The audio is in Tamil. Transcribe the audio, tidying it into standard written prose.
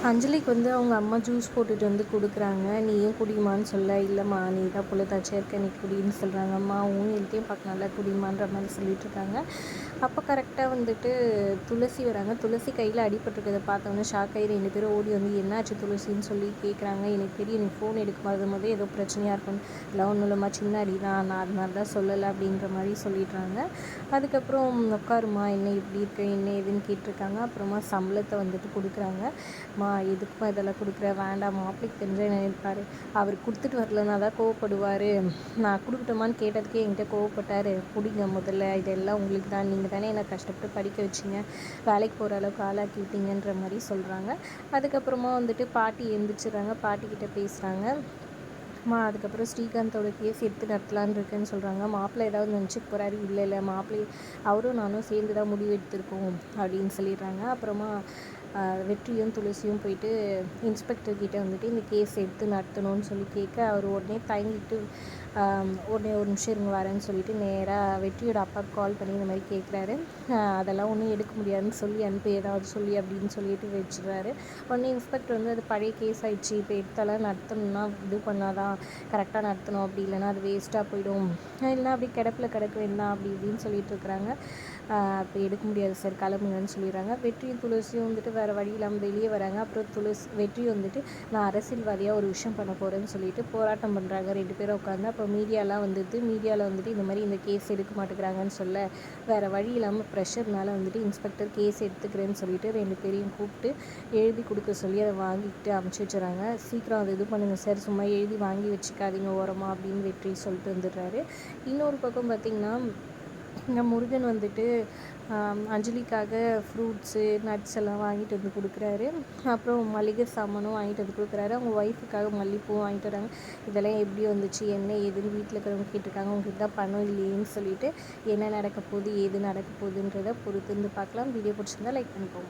அஞ்சலிக்கு வந்து அவங்க அம்மா ஜூஸ் போட்டுட்டு வந்து குடுக்குறாங்க. "நீயும் குடிம்மான்னு" சொல்ல, "இல்லைம்மா நீ தான் புள்ளத்தாச்சியா இருக்க, நீ குடின்னு" சொல்கிறாங்க. "அம்மாவும் ஹெல்த்தையும் பார்க்கணும்ல, குடிம்மான்ற" மாதிரி சொல்லிட்டுருக்காங்க. அப்போ கரெக்டாக வந்துட்டு துளசி வராங்க. துளசி கையில் அடிபட்டுருக்கதை பார்த்தோன்னே ஷாக் ஆகி 2 பேரும் ஓடி வந்து, "என்னாச்சு துளசின்னு?" சொல்லி கேட்குறாங்க. "எனக்கு தெரியும் நீ ஃபோன் எடுக்கும் போதே ஏதோ பிரச்சனையாக இருக்கும்னு." "இதெல்லாம் ஒன்றும் இல்லைம்மா, சின்ன அடி தான், நான் அதனால தான் சொல்லலை" அப்படின்ற மாதிரி சொல்லிடுறாங்க. அதுக்கப்புறம் "உட்காருமா, என்ன இப்படி இருக்கு, என்ன ஏதுன்னு" கேட்டிருக்காங்க. அப்புறமா சம்பளத்தை வந்துட்டு கொடுக்குறாங்க. எதுக்குமா இதெல்லாம் கொடுக்குற, வேண்டாம், மாப்பிள்ளைக்கு தெரிஞ்சால் என்ன நினைப்பார், அவர் கொடுத்துட்டு வரலன்னா தான் கோவப்படுவார், நான் கொடுக்கட்டுமான்னு கேட்டதுக்கே என்கிட்ட கோவப்பட்டார், பிடிங்க முதல்ல, இதெல்லாம் உங்களுக்கு தான், நீங்கள் தானே என்னை கஷ்டப்பட்டு படிக்க வச்சிங்க, வேலைக்கு போகிற அளவுக்கு ஆளாக்கி விட்டீங்கன்ற மாதிரி சொல்கிறாங்க. அதுக்கப்புறமா வந்துட்டு பாட்டி எழுந்திரிச்சிடுறாங்க, பாட்டிக்கிட்ட பேசுகிறாங்க. அதுக்கப்புறம் ஸ்ரீகாந்தோட கேஸ் எடுத்து நடத்தலான்னு இருக்குன்னு சொல்கிறாங்க. மாப்பிள்ளை ஏதாவது நினச்சிட்டு போகிறாரு. இல்லை மாப்பிள்ளை அவரும் நானும் சேர்ந்து தான் முடிவு எடுத்திருக்கோம் அப்படின்னு சொல்லிடுறாங்க. அப்புறமா வெற்றியும் துளசியும் போயிட்டு இன்ஸ்பெக்டர்கிட்ட வந்துட்டு இந்த கேஸ் எடுத்து நடத்தணும்னு சொல்லி கேட்க, அவர் உடனே தயங்கிட்டு உடனே ஒரு நிமிஷம் இருங்க வரேன்னு சொல்லிட்டு நேராக வெற்றியோட அப்பாவுக்கு கால் பண்ணி இந்த மாதிரி கேட்குறாரு. அதெல்லாம் ஒன்றும் எடுக்க முடியாதுன்னு சொல்லி அனுப்பி, ஏதாவது சொல்லி அப்படின்னு சொல்லிட்டு வச்சுறாரு. உடனே இன்ஸ்பெக்டர் வந்து அது பழைய கேஸ் ஆகிடுச்சு, இப்போ எடுத்தாலும் நடத்தணும்னா இது பண்ணாதான் கரெக்டாக நடத்தணும், அப்படி இல்லைனா அது வேஸ்ட்டாக போயிடும், இல்லைனா அப்படி கிடப்பில் கிடக்க வேண்டாம் அப்படி இப்படின்னு சொல்லிட்டு இருக்கிறாங்க. அப்போ எடுக்க முடியாது சார், கிளம்புங்கன்னு சொல்லிடுறாங்க. வெற்றியும் துளசியும் வந்துட்டு வேறு வழி இல்லாமல் வெளியே வராங்க. அப்புறம் வெற்றி வந்துட்டு நான் அரசியல்வாதியாக ஒரு விஷயம் பண்ண போகிறேன்னு சொல்லிட்டு போராட்டம் பண்ணுறாங்க 2 பேரும் உட்காந்து. அப்போ மீடியாலாம் மீடியாவில் வந்துட்டு இந்த மாதிரி இந்த கேஸ் எடுக்க மாட்டேங்கிறாங்கன்னு சொல்ல, வேறு வழி இல்லாமல் ப்ரெஷர்னால வந்துட்டு இன்ஸ்பெக்டர் கேஸ் எடுத்துக்கிறேன்னு சொல்லிட்டு 2 பேரையும் கூப்பிட்டு எழுதி கொடுக்க சொல்லி அதை வாங்கிட்டு அமுச்சு வச்சுறாங்க. "சீக்கிரம் அதை இது பண்ணுங்கள் சார், சும்மா எழுதி வாங்கி வச்சுக்காதீங்க ஓரமாக" அப்படின்னு வெற்றி சொல்லிட்டு வந்துடுறாரு. இன்னொரு பக்கம் பார்த்திங்கன்னா, இங்கே முருகன் வந்துட்டு அஞ்சலிக்காக ஃப்ரூட்ஸு நட்ஸ் எல்லாம் வாங்கிட்டு வந்து கொடுக்குறாரு. அப்புறம் மளிகை சாமானும் வாங்கிட்டு வந்து கொடுக்குறாரு. அவங்க ஒய்ஃபுக்காக மல்லிப்பூவும் வாங்கிட்டு வராங்க. இதெல்லாம் எப்படி வந்துச்சு, என்ன ஏதுன்னு வீட்டில் இருக்கிறவங்க கேட்டிருக்காங்க. "உங்களுக்கு தான் பணம் இல்லையேன்னு" சொல்லிட்டு என்ன நடக்க போகுது, ஏது நடக்க போகுதுன்றதை பொறுத்து இருந்து பார்க்கலாம். வீடியோ பிடிச்சிருந்தா லைக் பண்ணிக்கோங்க.